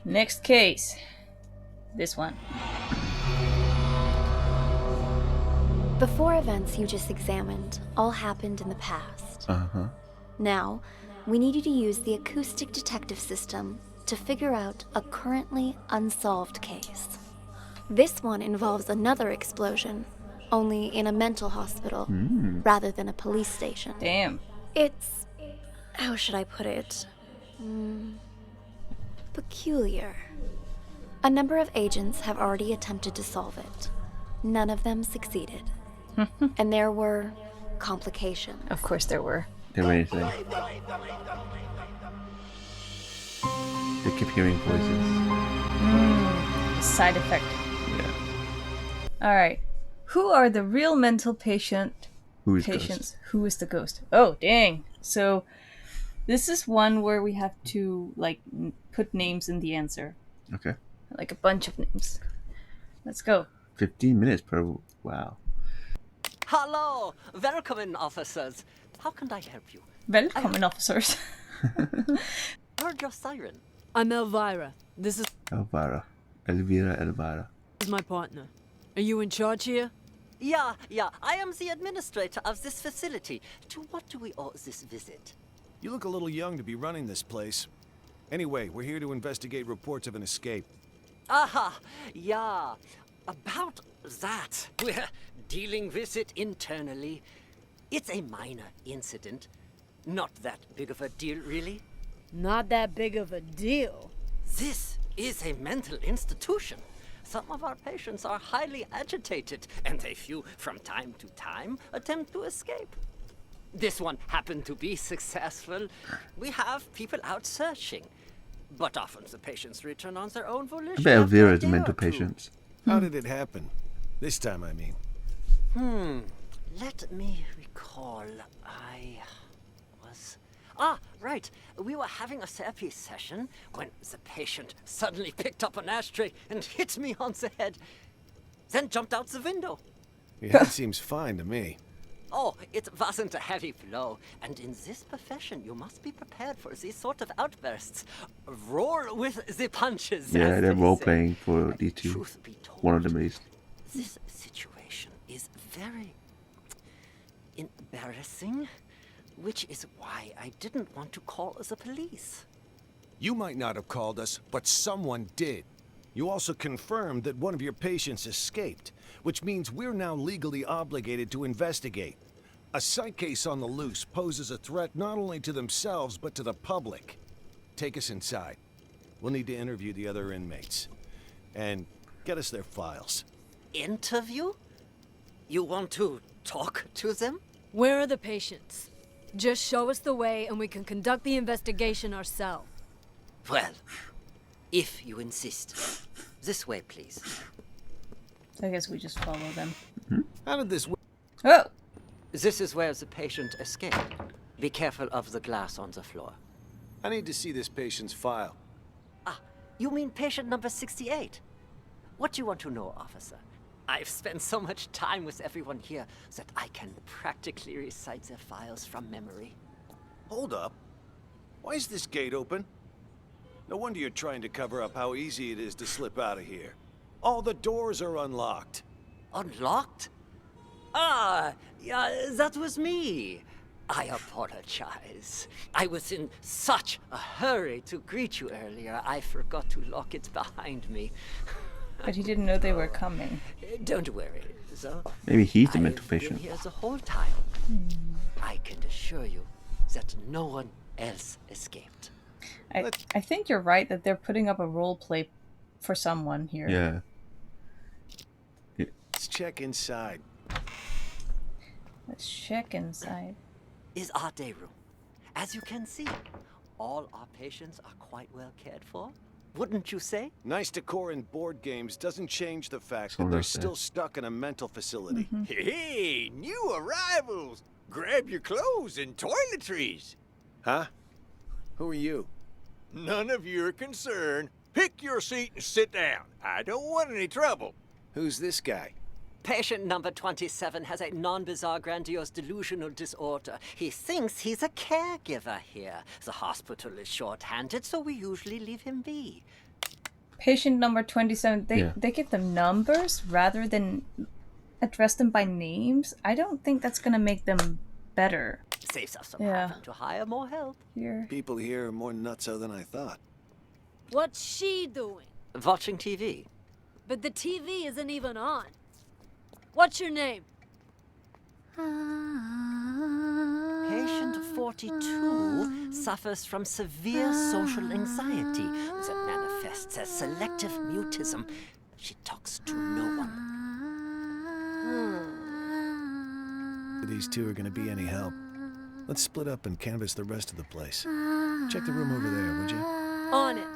Next case. This one. The four events you just examined all happened in the past. Uh-huh. Now, we need you to use the acoustic detective system to figure out a currently unsolved case. This one involves another explosion, only in a mental hospital rather than a police station. Damn. It's... how should I put it? Peculiar. A number of agents have already attempted to solve it. None of them succeeded. And there were complications. Of course there were. There were anything. They keep hearing voices. Side effect. Yeah. Alright. Who are the real mental patients? Who is the ghost? Oh, dang. So, this is one where we have to, like, put names in the answer. Okay. Like a bunch of names. Let's go. 15 minutes per... Wow. Hello! Welcome, officers. How can I help you? Welcome, officers. Heard your siren. I'm Elvira. This is Elvira. Elvira. my partner. Are you in charge here? Yeah, I am the administrator of this facility. To what do we owe this visit? You look a little young to be running this place. Anyway, we're here to investigate reports of an escape. Aha, yeah. About that, we're dealing with it internally. It's a minor incident. Not that big of a deal, really. Not that big of a deal. This is a mental institution. Some of our patients are highly agitated, and a few, from time to time, attempt to escape. This one happened to be successful. We have people out searching, but often the patients return on their own volition. I bet Elvira is after a day mental or two. patient. How did it happen? This time, I mean. Let me recall. Right. We were having a therapy session when the patient suddenly picked up an ashtray and hit me on the head, then jumped out the window. Yeah, that seems fine to me. Oh, it wasn't a heavy blow, and in this profession you must be prepared for these sort of outbursts. Roll with the punches. Yeah, as they're they role say. playing for these two. Truth be told, One of them at least. this situation is very embarrassing, which is why I didn't want to call the police. You might not have called us, but someone did. You also confirmed that one of your patients escaped, which means we're now legally obligated to investigate. A psych case on the loose poses a threat not only to themselves, but to the public. Take us inside. We'll need to interview the other inmates. And get us their files. Interview? You want to talk to them? Where are the patients? Just show us the way and we can conduct the investigation ourselves. Well, if you insist. This way, please. So I guess we just follow them. How did this... Oh! This is where the patient escaped. Be careful of the glass on the floor. I need to see this patient's file. You mean patient number 68? What do you want to know, officer? I've spent so much time with everyone here that I can practically recite their files from memory. Hold up. Why is this gate open? No wonder you're trying to cover up how easy it is to slip out of here. All the doors are unlocked. Unlocked? Yeah, that was me. I apologize. I was in such a hurry to greet you earlier, I forgot to lock it behind me. But he didn't know they were coming. Don't worry, so Maybe he's the mental I've been patient. here the whole time. I can assure you that no one else escaped. I think you're right that they're putting up a role play for someone here. Yeah. Let's check inside. Let's check inside. Is our day room. As you can see, all our patients are quite well cared for. Wouldn't you say? Nice decor in board games doesn't change the fact So that they're like that. still stuck in a mental facility. Hey, new arrivals! Grab your clothes and toiletries. Huh? Who are you? None of your concern. Pick your seat and sit down. I don't want any trouble. Who's this guy? Patient number 27 has a non-bizarre grandiose delusional disorder. He thinks he's a caregiver here. The hospital is short-handed, so we usually leave him be. patient number 27, they give them numbers rather than address them by names. I don't think that's going to make them better. Saves us some having to hire more help. Here. People here are more nutso than I thought. What's she doing? Watching TV. But the TV isn't even on. What's your name? Patient 42 suffers from severe social anxiety that manifests as selective mutism. She talks to no one. These two are going to be any help. Let's split up and canvass the rest of the place. Check the room over there, would you? On it.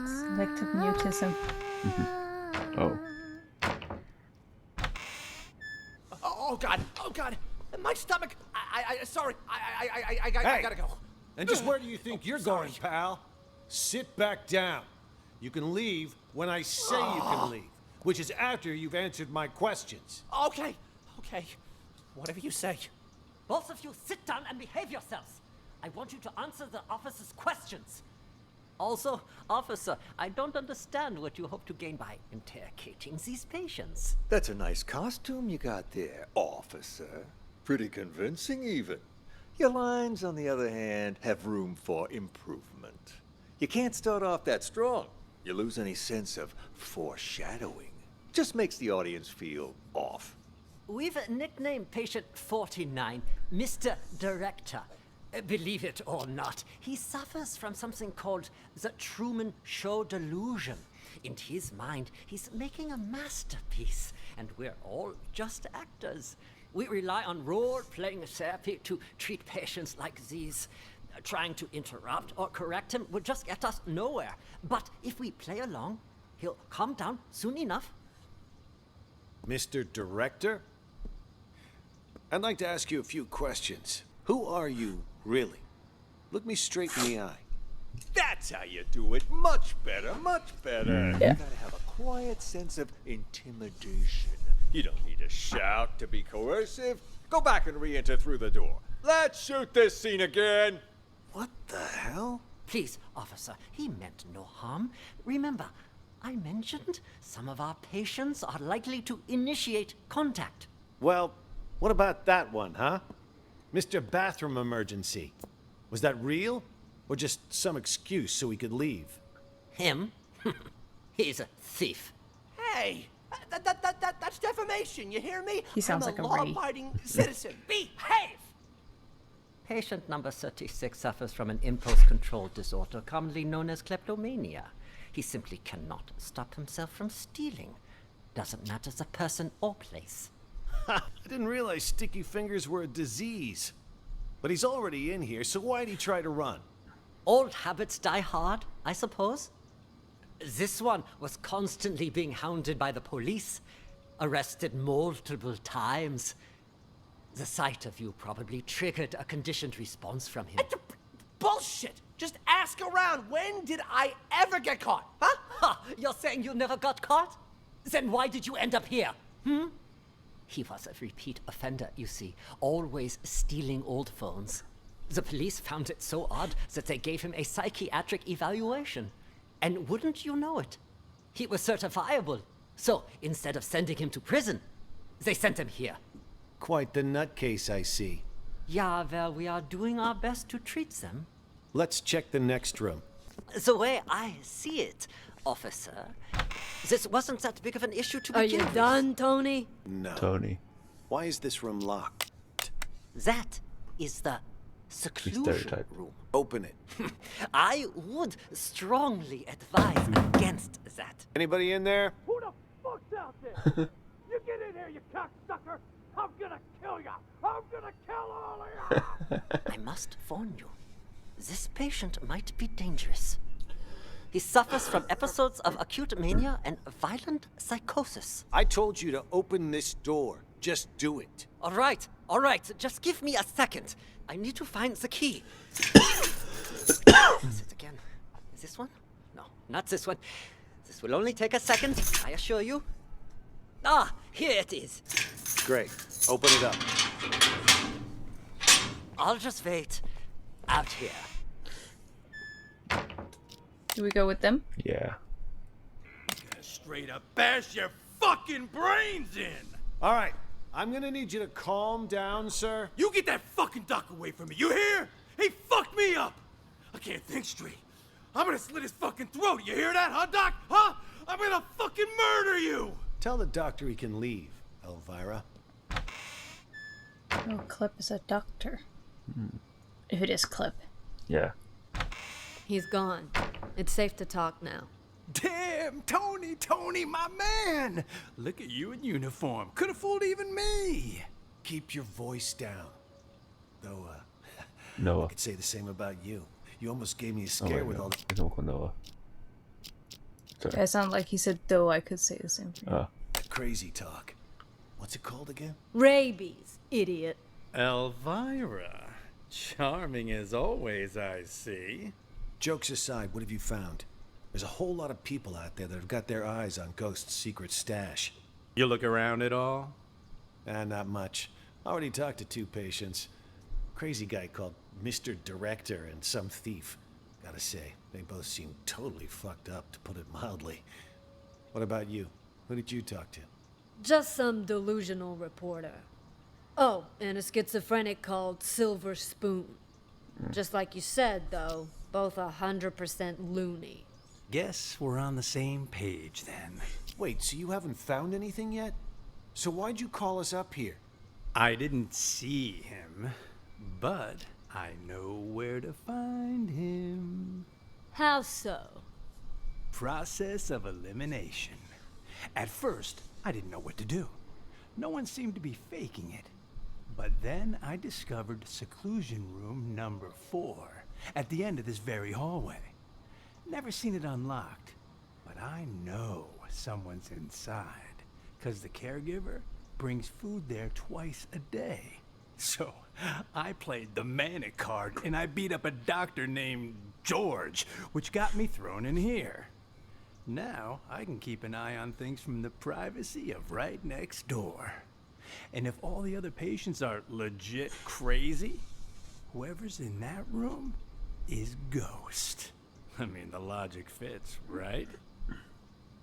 Selective mutism. Oh. Oh God! Oh God! My stomach! Sorry. I gotta go. And just where do you think you're going, pal? Sit back down. You can leave when I say you can leave, which is after you've answered my questions. Okay. Whatever you say. Both of you sit down and behave yourselves. I want you to answer the officer's questions. Also, officer, I don't understand what you hope to gain by interrogating these patients. That's a nice costume you got there, officer. Pretty convincing, even. Your lines, on the other hand, have room for improvement. You can't start off that strong. You lose any sense of foreshadowing. Just makes the audience feel off. We've nicknamed patient 49 Mr. Director. Believe it or not, he suffers from something called the Truman Show delusion. In his mind, he's making a masterpiece, and we're all just actors. We rely on role-playing therapy to treat patients like these. Trying to interrupt or correct him would just get us nowhere. But if we play along, he'll calm down soon enough. Mr. Director? I'd like to ask you a few questions. Who are you, really? Look me straight in the eye. That's how you do it. Much better, much better. Yeah. You gotta have a quiet sense of intimidation. You don't need to shout to be coercive. Go back and re-enter through the door. Let's shoot this scene again. What the hell? Please, officer, he meant no harm. Remember, I mentioned some of our patients are likely to initiate contact. Well, what about that one, huh? Mr. Bathroom Emergency. Was that real? Or just some excuse so he could leave? Him? He's a thief. Hey, that's defamation. You hear me? He sounds I'm like a law-abiding citizen. Behave. Patient number 36 suffers from an impulse control disorder commonly known as kleptomania. He simply cannot stop himself from stealing. Doesn't matter the person or place. I didn't realize sticky fingers were a disease. But he's already in here, so why'd he try to run? Old habits die hard, I suppose. This one was constantly being hounded by the police, arrested multiple times. The sight of you probably triggered a conditioned response from him. Bullshit. Just ask around. When did I ever get caught? Huh? Ha! You're saying you never got caught? Then why did you end up here? He was a repeat offender, you see, always stealing old phones. The police found it so odd that they gave him a psychiatric evaluation. And wouldn't you know it? He was certifiable. So instead of sending him to prison, they sent him here. Quite the nutcase, I see. Yeah, well, we are doing our best to treat them. Let's check the next room. The way I see it, officer, this wasn't that big of an issue to Are begin you with. done, Tony? No. Tony. Why is this room locked? That is the seclusion Stereotype. room. Open it. I would strongly advise against that. Anybody in there? Who the fuck's out there? You get in here, you cocksucker. I'm gonna kill ya. I'm gonna kill all of ya. I must warn you, this patient might be dangerous. He suffers from episodes of acute mania and violent psychosis. I told you to open this door. Just do it. All right, just give me a second. I need to find the key. Is it again? Is this one? No, not this one. This will only take a second, I assure you. Ah, here it is. Great. Open it up. I'll just wait out here. Do we go with them? Yeah. Straight up bash your fucking brains in! All right, I'm gonna need you to calm down, sir. You get that fucking doc away from me, you hear? He fucked me up! I can't think straight. I'm gonna slit his fucking throat, you hear that, huh, Doc? Huh? I'm gonna fucking murder you! Tell the doctor he can leave, Elvira. Oh, Clip is a doctor. If it is Clip. Yeah. He's gone. It's safe to talk now. Damn, Tony, my man! Look at you in uniform. Could have fooled even me. Keep your voice down. Though, I Noah. could say the same about you. You almost gave me a Oh, scare wait, with no. all the... It's not called Noah. Sorry. It sounded like he said, though I could say the same thing. Oh. crazy talk. What's it called again? Rabies, idiot. Elvira. Charming as always, I see. Jokes aside, what have you found? There's a whole lot of people out there that have got their eyes on Ghost's secret stash. You look around at all? Not much. Already talked to 2 patients. Crazy guy called Mr. Director and some thief. Gotta say, they both seem totally fucked up, to put it mildly. What about you? Who did you talk to? Just some delusional reporter. Oh, and a schizophrenic called Silver Spoon. Just like you said, though, both 100% loony. Guess we're on the same page then. Wait, so you haven't found anything yet? So why'd you call us up here? I didn't see him, but I know where to find him. How so? Process of elimination. At first, I didn't know what to do. No one seemed to be faking it. But then I discovered seclusion room number 4 at the end of this very hallway. Never seen it unlocked, but I know someone's inside, 'cause the caregiver brings food there twice a day. So I played the manic card and I beat up a doctor named George, which got me thrown in here. Now I can keep an eye on things from the privacy of right next door. And if all the other patients are legit crazy, whoever's in that room is Ghost. I mean, the logic fits, right?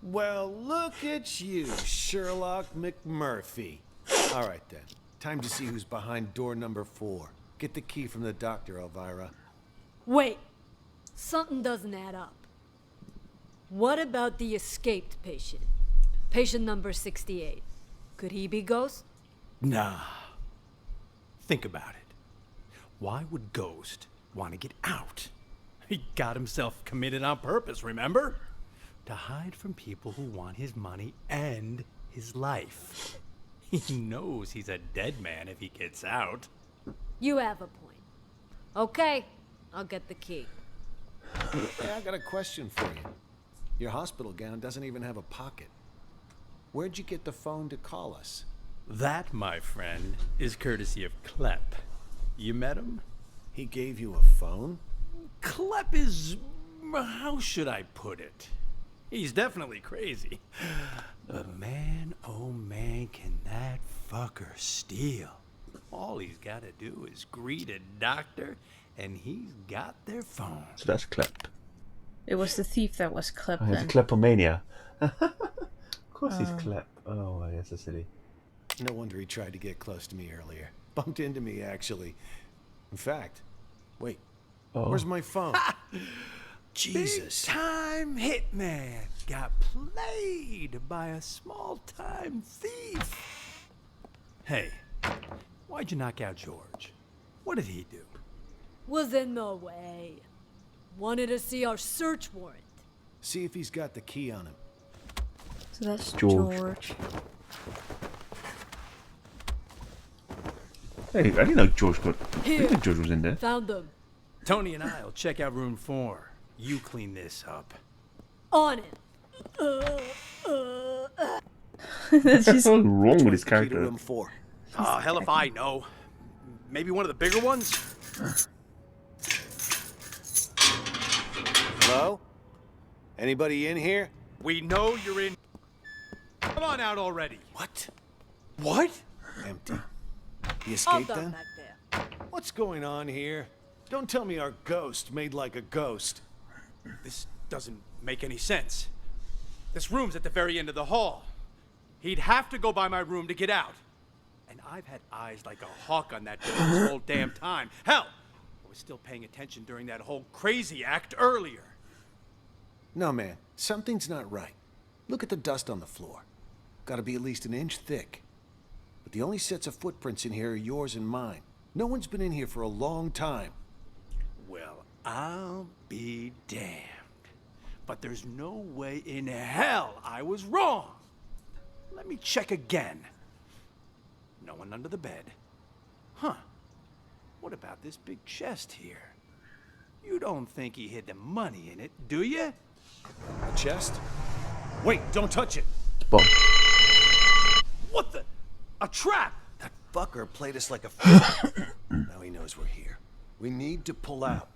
Well, look at you, Sherlock McMurphy. All right, then. Time to see who's behind door number 4. Get the key from the doctor, Elvira. Wait, something doesn't add up. What about the escaped patient? Patient number 68. Could he be Ghost? Nah. Think about it. Why would Ghost want to get out? He got himself committed on purpose, remember? To hide from people who want his money and his life. He knows he's a dead man if he gets out. You have a point. Okay, I'll get the key. Hey, I got a question for you. Your hospital gown doesn't even have a pocket. Where'd you get the phone to call us? That, my friend, is courtesy of Klep. You met him? He gave you a phone? Klep is... how should I put it? He's definitely crazy. But man, oh man, can that fucker steal. All he's got to do is greet a doctor, and he's got their phone. So that's Klep. It was the thief that was Clip Oh, then. it's Kleptomania. Of course he's Klep. Oh, I guess that's silly. No wonder he tried to get close to me earlier. Bumped into me, actually. In fact, wait. Oh. Where's my phone? Jesus. Big time hitman got played by a small time thief. Hey, why'd you knock out George? What did he do? Was in the way. Wanted to see our search warrant. See if he's got the key on him. So that's George. George. Hey, I didn't know George got. I Here. didn't know George was in there. Found them. Tony and I'll check out room 4. You clean this up. On it. That's What's just wrong with his Key to character? room 4. Hell if I know. Maybe one of the bigger ones? Hello? Anybody in here? We know you're in. Come on out already. What? What? Empty. He All escaped done then? back there. What's going on here? Don't tell me our ghost made like a ghost. This doesn't make any sense. This room's at the very end of the hall. He'd have to go by my room to get out. And I've had eyes like a hawk on that door this whole damn time. Hell, I was still paying attention during that whole crazy act earlier. No, man. Something's not right. Look at the dust on the floor. Gotta be at least an inch thick. But the only sets of footprints in here are yours and mine. No one's been in here for a long time. Well, I'll be damned. But there's no way in hell I was wrong. Let me check again. No one under the bed. Huh. What about this big chest here? You don't think he hid the money in it, do you? A chest? Wait, don't touch it! Bomb. What the? A trap! That fucker played us like a fool. Now he knows we're here. We need to pull out.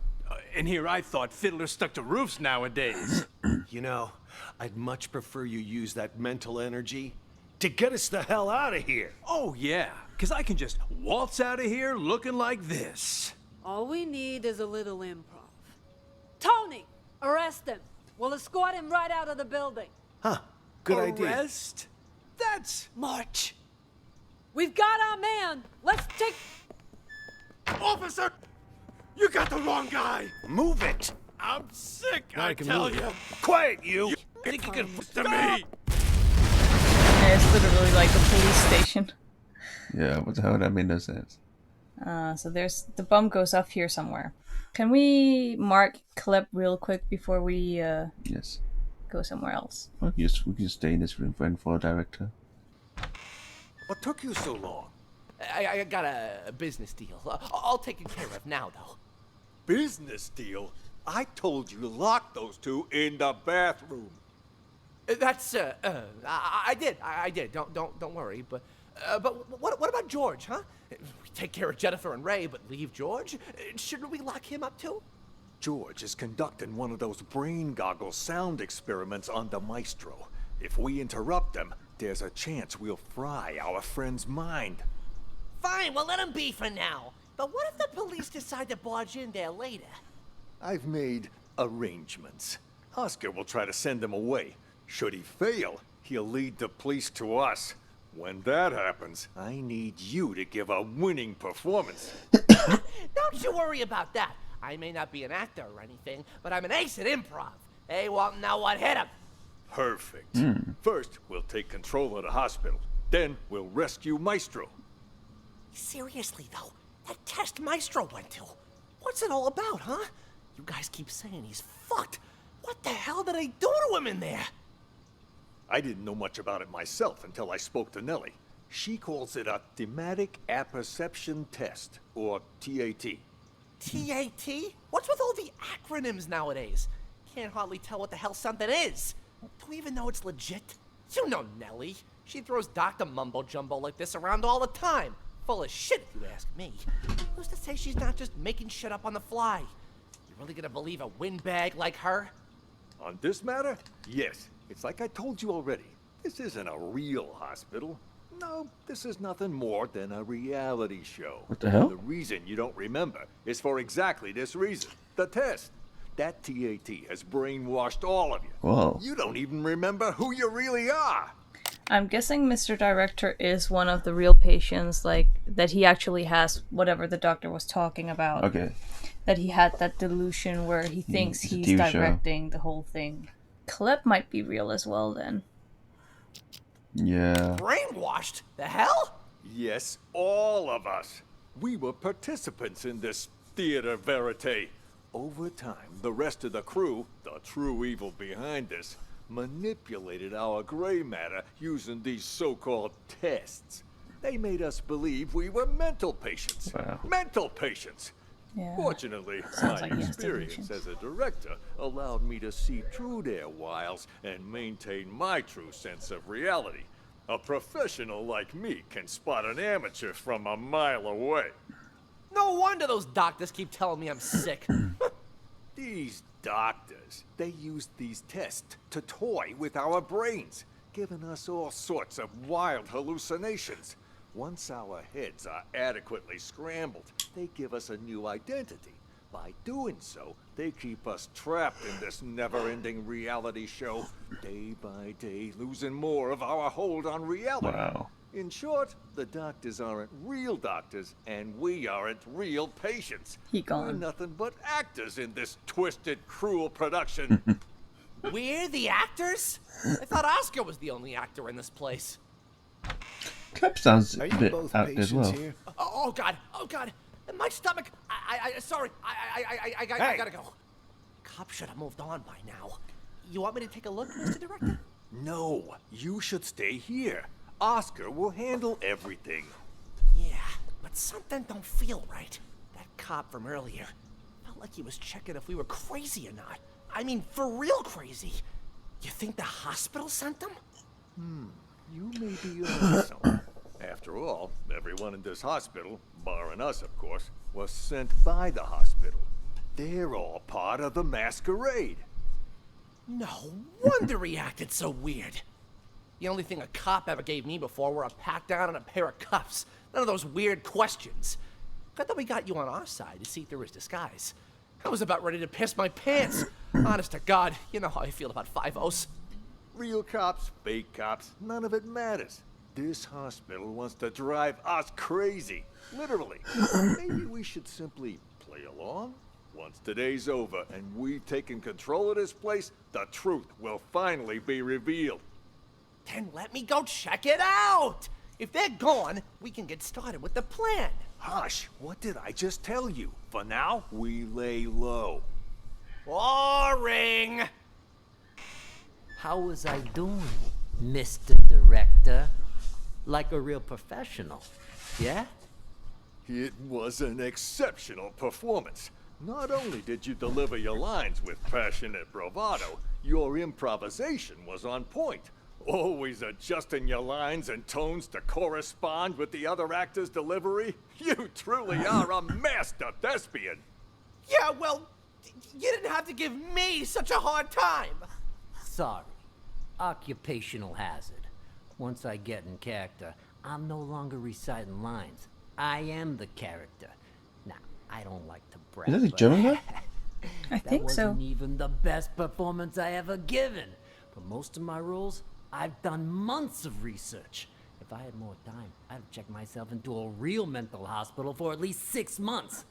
In here I thought fiddlers stuck to roofs nowadays. You know, I'd much prefer you use that mental energy to get us the hell out of here. Oh yeah, because I can just waltz out of here looking like this. All we need is a little improv. Tony, arrest him. We'll escort him right out of the building. Huh, good idea. Arrest? That's... March. We've got our man. Let's take... Officer! You got the wrong guy! Move it! I'm sick, Now I can tell move you. it. Quiet, you! You think you can to me? Yeah, it's literally like the police station. Yeah, what the hell? That made no sense. So there's the bomb goes off here somewhere. Can we mark clip real quick before we Yes. go somewhere else? We can stay in this room for director. What took you so long? I got a business deal. All taken care of now, though. Business deal? I told you to lock those two in the bathroom. That's I did. Don't worry. But what about George, huh? We take care of Jennifer and Ray, but leave George? Shouldn't we lock him up too? George is conducting one of those brain goggle sound experiments on the Maestro. If we interrupt them, there's a chance we'll fry our friend's mind. Fine, we'll let him be for now. But what if the police decide to barge in there later? I've made arrangements. Oscar will try to send him away. Should he fail, he'll lead the police to us. When that happens, I need you to give a winning performance. Don't you worry about that. I may not be an actor or anything, but I'm an ace at improv. Hey, Walton, now what? Hit him! Perfect. First, we'll take control of the hospital. Then, we'll rescue Maestro. Seriously, though, that test Maestro went to. What's it all about, huh? You guys keep saying he's fucked. What the hell did they do to him in there? I didn't know much about it myself until I spoke to Nellie. She calls it a thematic apperception test, or TAT. TAT? What's with all the acronyms nowadays? Can't hardly tell what the hell something is. Do we even know it's legit? You know Nellie. She throws Dr. Mumbo Jumbo like this around all the time. Full of shit, if you ask me. Who's to say she's not just making shit up on the fly? You really gonna believe a windbag like her? On this matter, yes. It's like I told you already. This isn't a real hospital. No, this is nothing more than a reality show. What the hell? The reason you don't remember is for exactly this reason. The test. That TAT has brainwashed all of you. Whoa. You don't even remember who you really are. I'm guessing Mr. Director is one of the real patients, like, that he actually has whatever the doctor was talking about. Okay. That he had that delusion where he thinks it's a he's TV show. directing the whole thing. Klep might be real as well, then. Yeah. Brainwashed? The hell? Yes, all of us. We were participants in this theater verite. Over time, the rest of the crew, the true evil behind this, manipulated our gray matter using these so-called tests. They made us believe we were mental patients. Wow. Mental patients! Yeah. Fortunately, Sounds my like he has experience delusions. as a director allowed me to see through their wiles and maintain my true sense of reality. A professional like me can spot an amateur from a mile away. No wonder those doctors keep telling me I'm sick. These doctors, they used these tests to toy with our brains, giving us all sorts of wild hallucinations. Once our heads are adequately scrambled, they give us a new identity. By doing so, they keep us trapped in this never-ending reality show, day by day, losing more of our hold on reality. Wow. In short, the doctors aren't real doctors, and we aren't real patients. We're nothing but actors in this twisted, cruel production. We're the actors? I thought Oscar was the only actor in this place. Club sounds Are a you bit both out there as patients well. here? Oh God, my stomach. Sorry, I gotta go. Cop should have moved on by now. You want me to take a look, Mr. Director? No, you should stay here. Oscar will handle everything. Yeah, but something don't feel right. That cop from earlier felt like he was checking if we were crazy or not. I mean, for real crazy. You think the hospital sent them? You may be on something. After all, everyone in this hospital, barring us of course, was sent by the hospital. They're all part of the masquerade. No wonder he acted so weird. The only thing a cop ever gave me before were a pat down and a pair of cuffs. None of those weird questions. Good that we got you on our side to see through his disguise. I was about ready to piss my pants. Honest to God, you know how I feel about 5-0s. Real cops, fake cops, none of it matters. This hospital wants to drive us crazy. Literally. Maybe we should simply play along? Once today's over and we've taken control of this place, the truth will finally be revealed. Then let me go check it out! If they're gone, we can get started with the plan. Hush, what did I just tell you? For now, we lay low. Boring! How was I doing, Mr. Director? Like a real professional, yeah? It was an exceptional performance. Not only did you deliver your lines with passionate bravado, your improvisation was on point. Always adjusting your lines and tones to correspond with the other actor's delivery. You truly are a master thespian. Yeah, well, you didn't have to give me such a hard time. Sorry. Occupational hazard. Once I get in character, I'm no longer reciting lines. I am the character. Now, I don't like to brag. Is that a German guy? I think so. That wasn't even the best performance I ever given. For most of my roles, I've done months of research. If I had more time, I'd have checked myself into a real mental hospital for at least 6 months.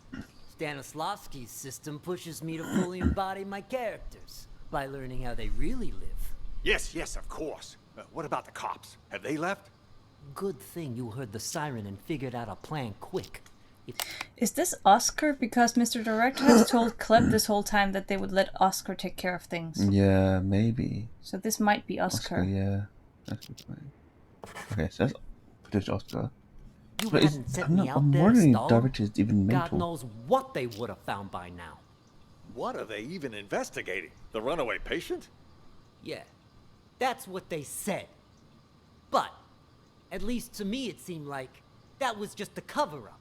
Stanislavski's system pushes me to fully embody my characters by learning how they really live. Yes, of course. What about the cops? Have they left? Good thing you heard the siren and figured out a plan quick. Is this Oscar? Because Mr. Director has told Cleb this whole time that they would let Oscar take care of things. Yeah, maybe. So this might be Oscar. Yeah, that's a good point. Okay, so that's footage Oscar. You But hadn't sent me out I'm there, wondering if Stallone. director is even God mental. knows what they would have found by now. What are they even investigating? The runaway patient? Yeah, that's what they said. But, at least to me it seemed like that was just a cover-up.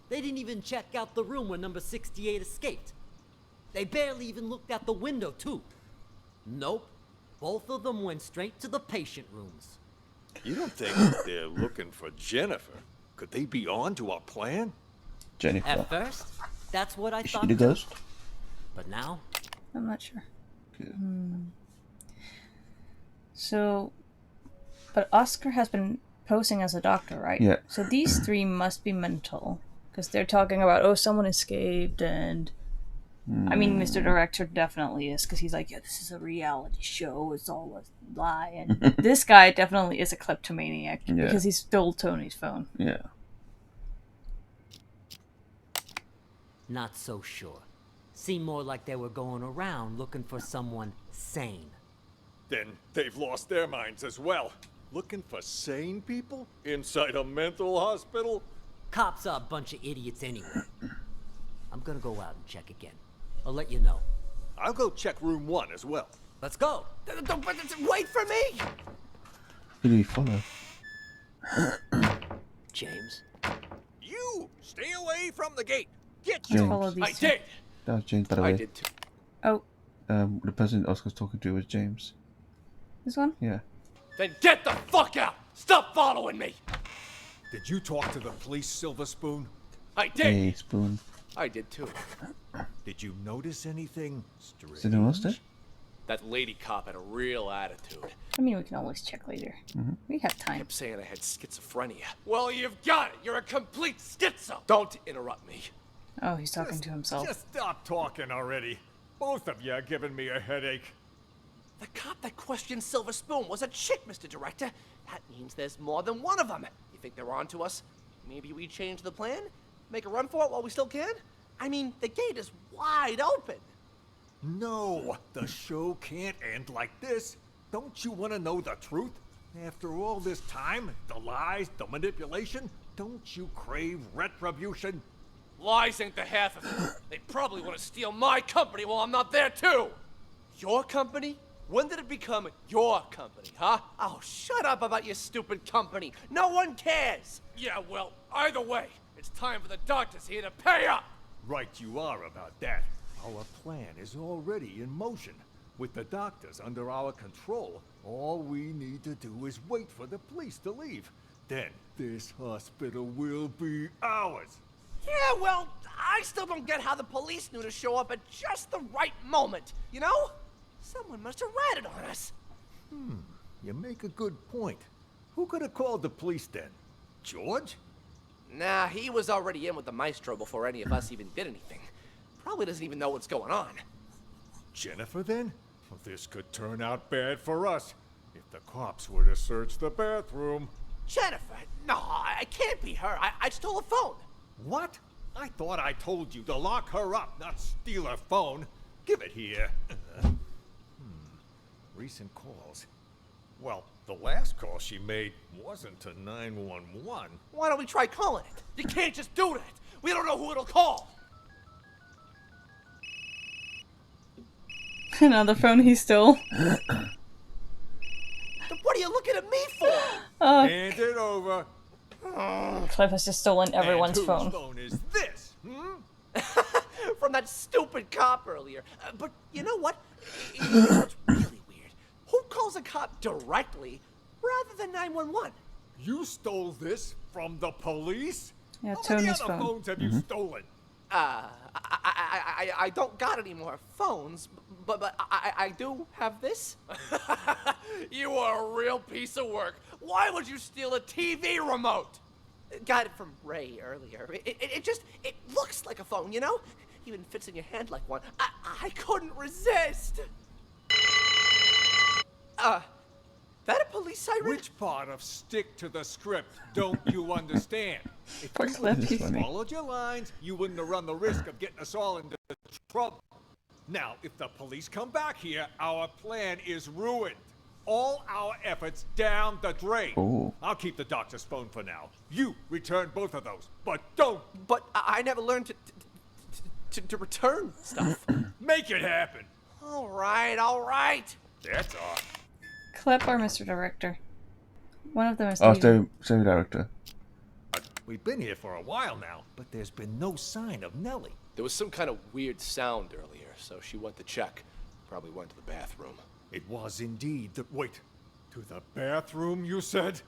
They didn't even check out the room where number 68 escaped. They barely even looked out the window, too. Nope. Both of them went straight to the patient rooms. You don't think they're looking for Jennifer? Could they be on to our plan? Jennifer. At first, that's what I Is she thought. the too. ghost? But now, I'm not sure. Good. So, but Oscar has been posing as a doctor, right? Yeah. So these three must be mental. Because they're talking about, oh, someone escaped, and... I mean, Mr. Director definitely is, because he's like, yeah, this is a reality show, it's all a lie. And this guy definitely is a kleptomaniac, Yeah. because he stole Tony's phone. Yeah. not so sure. Seemed more like they were going around looking for someone sane. Then they've lost their minds as well. Looking for sane people? Inside a mental hospital? Cops are a bunch of idiots anyway. I'm gonna go out and check again. I'll let you know. I'll go check room 1 as well. Let's go! Wait for me! Who do we follow? James? You! Stay away from the gate! Get James. Follow these I two. did! That was James, by the way. I did too. Oh, The person Oscar's talking to was James. this one? Yeah. Then get the fuck out! Stop following me! Did you talk to the police, Silver Spoon? I did! Hey, Spoon. I did too. Did you notice anything strange? Is it noticed? That lady cop had a real attitude. I mean, we can always check later. We have time. Kept saying I had schizophrenia. Well, you've got it. You're a complete schizo. Don't interrupt me. Oh, he's talking to himself. Just stop talking already. Both of you are giving me a headache. The cop that questioned Silver Spoon was a chick, Mr. Director. That means there's more than one of them. You think they're on to us? Maybe we change the plan? Make a run for it while we still can? I mean, the gate is wide open. No, the show can't end like this. Don't you want to know the truth? After all this time, the lies, the manipulation, don't you crave retribution? Lies ain't the half of it. They probably want to steal my company while I'm not there, too. Your company? When did it become your company, huh? Oh, shut up about your stupid company. No one cares. Yeah, well, either way, it's time for the doctors here to pay up. Right you are about that. Our plan is already in motion. With the doctors under our control, all we need to do is wait for the police to leave. Then this hospital will be ours. Yeah, well, I still don't get how the police knew to show up at just the right moment, you know? Someone must have ratted on us. You make a good point. Who could have called the police then? George? Nah, he was already in with the maestro before any of us even did anything. Probably doesn't even know what's going on. Jennifer then? Well, this could turn out bad for us. If the cops were to search the bathroom. Jennifer? No, I can't be her. I stole a phone. What? I thought I told you to lock her up, not steal her phone. Give it here. Recent calls. Well, the last call she made wasn't to 911. Why don't we try calling it? You can't just do that. We don't know who it'll call. Another phone he stole. What are you looking at me for? Hand it over. Cliff has just stolen everyone's and whose phone. phone is this? From that stupid cop earlier. But you know what? You know what's really weird? Who calls a cop directly rather than 911? You stole this from the police? Yeah, How many Tony's other phone. phones have you stolen? I don't got any more phones, but I do have this. You are a real piece of work. Why would you steal a TV remote? Got it from Ray earlier. It looks like a phone, you know? Even fits in your hand like one. I couldn't resist. That a police siren? Which part of stick to the script don't you understand? If Poor you Cliff, would he's have funny. followed your lines, you wouldn't have run the risk of getting us all into trouble. Now, if the police come back here, our plan is ruined. All our efforts down the drain. Ooh. I'll keep the doctor's phone for now. You return both of those, but don't But I never learned to return stuff. make it happen. All right. That's all. Clip or Mr. Director? One of them is Oh, leaving. same director. We've been here for a while now, but there's been no sign of Nellie. There was some kind of weird sound earlier, so she went to check. Probably went to the bathroom. It was indeed the... Wait, to the bathroom, you said?